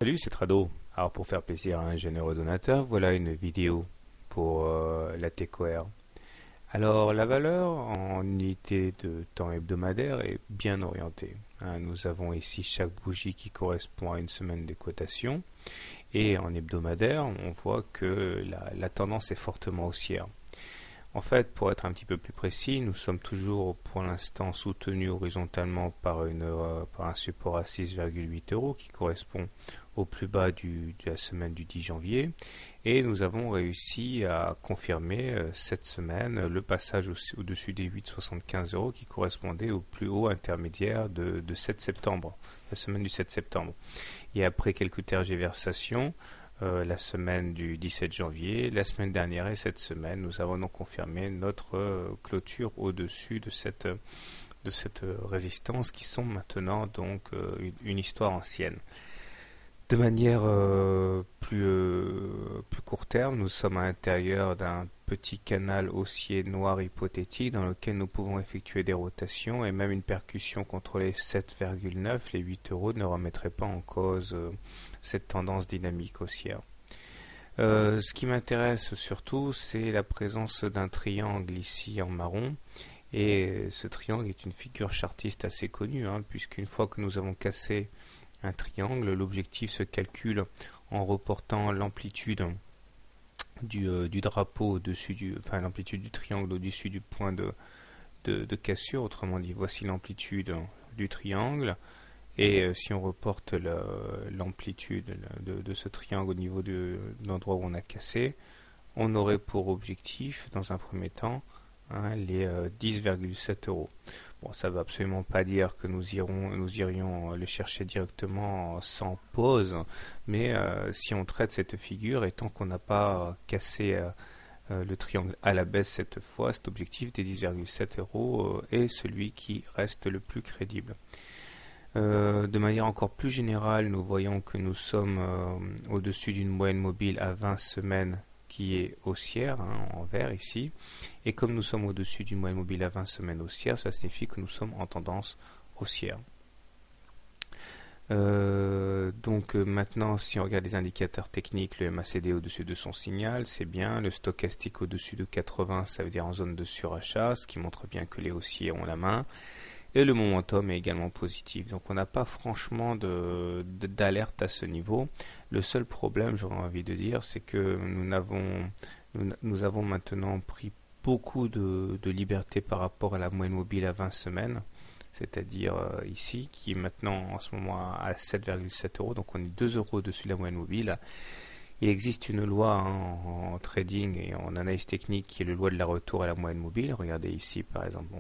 Salut, c'est Trado. Alors pour faire plaisir à un généreux donateur, voilà une vidéo pour la TECOR. Alors la valeur en unité de temps hebdomadaire est bien orientée, hein. Nous avons ici chaque bougie qui correspond à une semaine de cotation et en hebdomadaire on voit que la tendance est fortement haussière. En fait, pour être un petit peu plus précis, nous sommes toujours pour l'instant soutenus horizontalement par un support à 6,8 euros qui correspond au plus bas de la semaine du 10 janvier. Et nous avons réussi à confirmer cette semaine le passage au-dessus des 8,75 euros qui correspondait au plus haut intermédiaire de 7 septembre, la semaine du 7 septembre. Et après quelques tergiversations, la semaine du 17 janvier, la semaine dernière et cette semaine, nous avons donc confirmé notre clôture au-dessus de cette résistance qui sont maintenant donc une histoire ancienne. De manière plus court terme, nous sommes à l'intérieur d'un petit canal haussier noir hypothétique dans lequel nous pouvons effectuer des rotations et même une percussion contre les 7,9, les 8 euros ne remettrait pas en cause cette tendance dynamique haussière. Ce qui m'intéresse surtout, c'est la présence d'un triangle ici en marron. Et ce triangle est une figure chartiste assez connue, hein, puisqu'une fois que nous avons cassé un triangle, l'objectif se calcule en reportant l'amplitude du drapeau l'amplitude du triangle au-dessus du point de cassure. Autrement dit, voici l'amplitude du triangle. Et si on reporte l'amplitude de ce triangle au niveau de l'endroit où on a cassé, on aurait pour objectif, dans un premier temps, les 10,7 euros. Bon, ça ne veut absolument pas dire que nous irions les chercher directement sans pause, mais si on traite cette figure, et tant qu'on n'a pas cassé le triangle à la baisse cette fois, cet objectif des 10,7 euros est celui qui reste le plus crédible. De manière encore plus générale, nous voyons que nous sommes au-dessus d'une moyenne mobile à 20 semaines qui est haussière, hein, en vert ici. Et comme nous sommes au-dessus d'une moyenne mobile à 20 semaines haussière, ça signifie que nous sommes en tendance haussière. Maintenant, si on regarde les indicateurs techniques, le MACD au-dessus de son signal, c'est bien. Le stochastique au-dessus de 80, ça veut dire en zone de surachat, ce qui montre bien que les haussiers ont la main. Et le momentum est également positif. Donc on n'a pas franchement d'alerte à ce niveau. Le seul problème, j'aurais envie de dire, c'est que nous avons maintenant pris beaucoup de liberté par rapport à la moyenne mobile à 20 semaines. C'est-à-dire ici, qui est maintenant en ce moment à 7,7 euros. Donc on est 2 euros au-dessus de la moyenne mobile. Il existe une loi, hein, en trading et en analyse technique qui est la loi de la retour à la moyenne mobile. Regardez ici par exemple,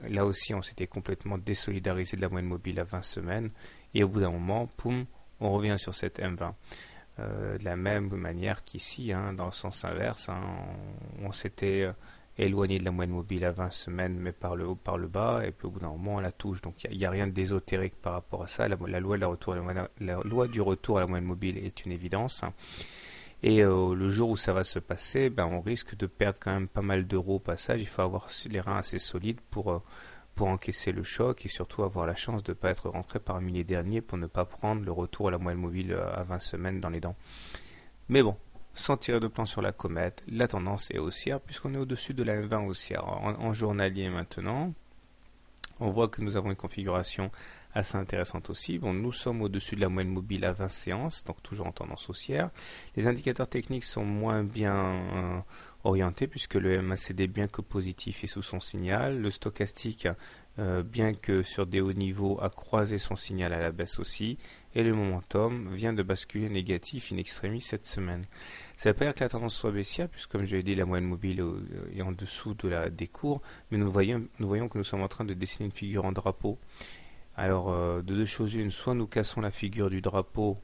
là aussi on s'était complètement désolidarisé de la moyenne mobile à 20 semaines et au bout d'un moment, poum, on revient sur cette M20. De la même manière qu'ici, hein, dans le sens inverse, hein, on s'était éloigné de la moyenne mobile à 20 semaines mais par le haut, par le bas, et puis au bout d'un moment on la touche. Donc il n'y a rien d'ésotérique par rapport à ça. La loi de la loi du retour à la moyenne mobile est une évidence, hein. Et le jour où ça va se passer, on risque de perdre quand même pas mal d'euros au passage. Il faut avoir les reins assez solides pour encaisser le choc et surtout avoir la chance de ne pas être rentré parmi les derniers pour ne pas prendre le retour à la moyenne mobile à 20 semaines dans les dents. Mais bon, sans tirer de plan sur la comète, la tendance est haussière puisqu'on est au-dessus de la M20 haussière. En journalier maintenant, on voit que nous avons une configuration assez intéressante aussi. Bon, nous sommes au-dessus de la moyenne mobile à 20 séances, donc toujours en tendance haussière. Les indicateurs techniques sont moins bien orientés puisque le MACD, bien que positif, est sous son signal. Le stochastique, bien que sur des hauts niveaux, a croisé son signal à la baisse aussi. Et le momentum vient de basculer négatif in extremis cette semaine. Ça ne veut pas dire que la tendance soit baissière, puisque comme je l'ai dit, la moyenne mobile est en dessous des cours, mais nous voyons que nous sommes en train de dessiner une figure en drapeau. Alors, de deux choses une, soit nous cassons la figure du drapeau,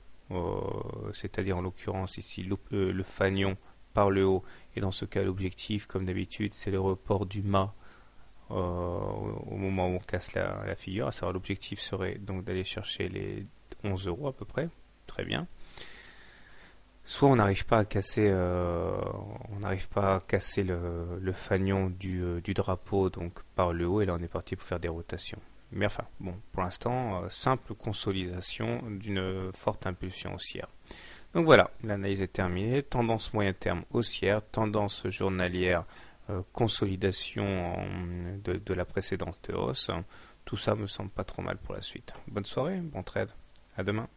c'est-à-dire en l'occurrence ici le fanion par le haut, et dans ce cas l'objectif, comme d'habitude, c'est le report du mât au moment où on casse la figure. À savoir, l'objectif serait donc d'aller chercher les 11 euros à peu près, très bien. Soit on n'arrive pas à casser, le fanion du drapeau donc par le haut, et là on est parti pour faire des rotations. Mais enfin, bon, pour l'instant, simple consolidation d'une forte impulsion haussière. Donc voilà, l'analyse est terminée. Tendance moyen terme haussière, tendance journalière consolidation de la précédente hausse. Tout ça me semble pas trop mal pour la suite. Bonne soirée, bon trade, à demain.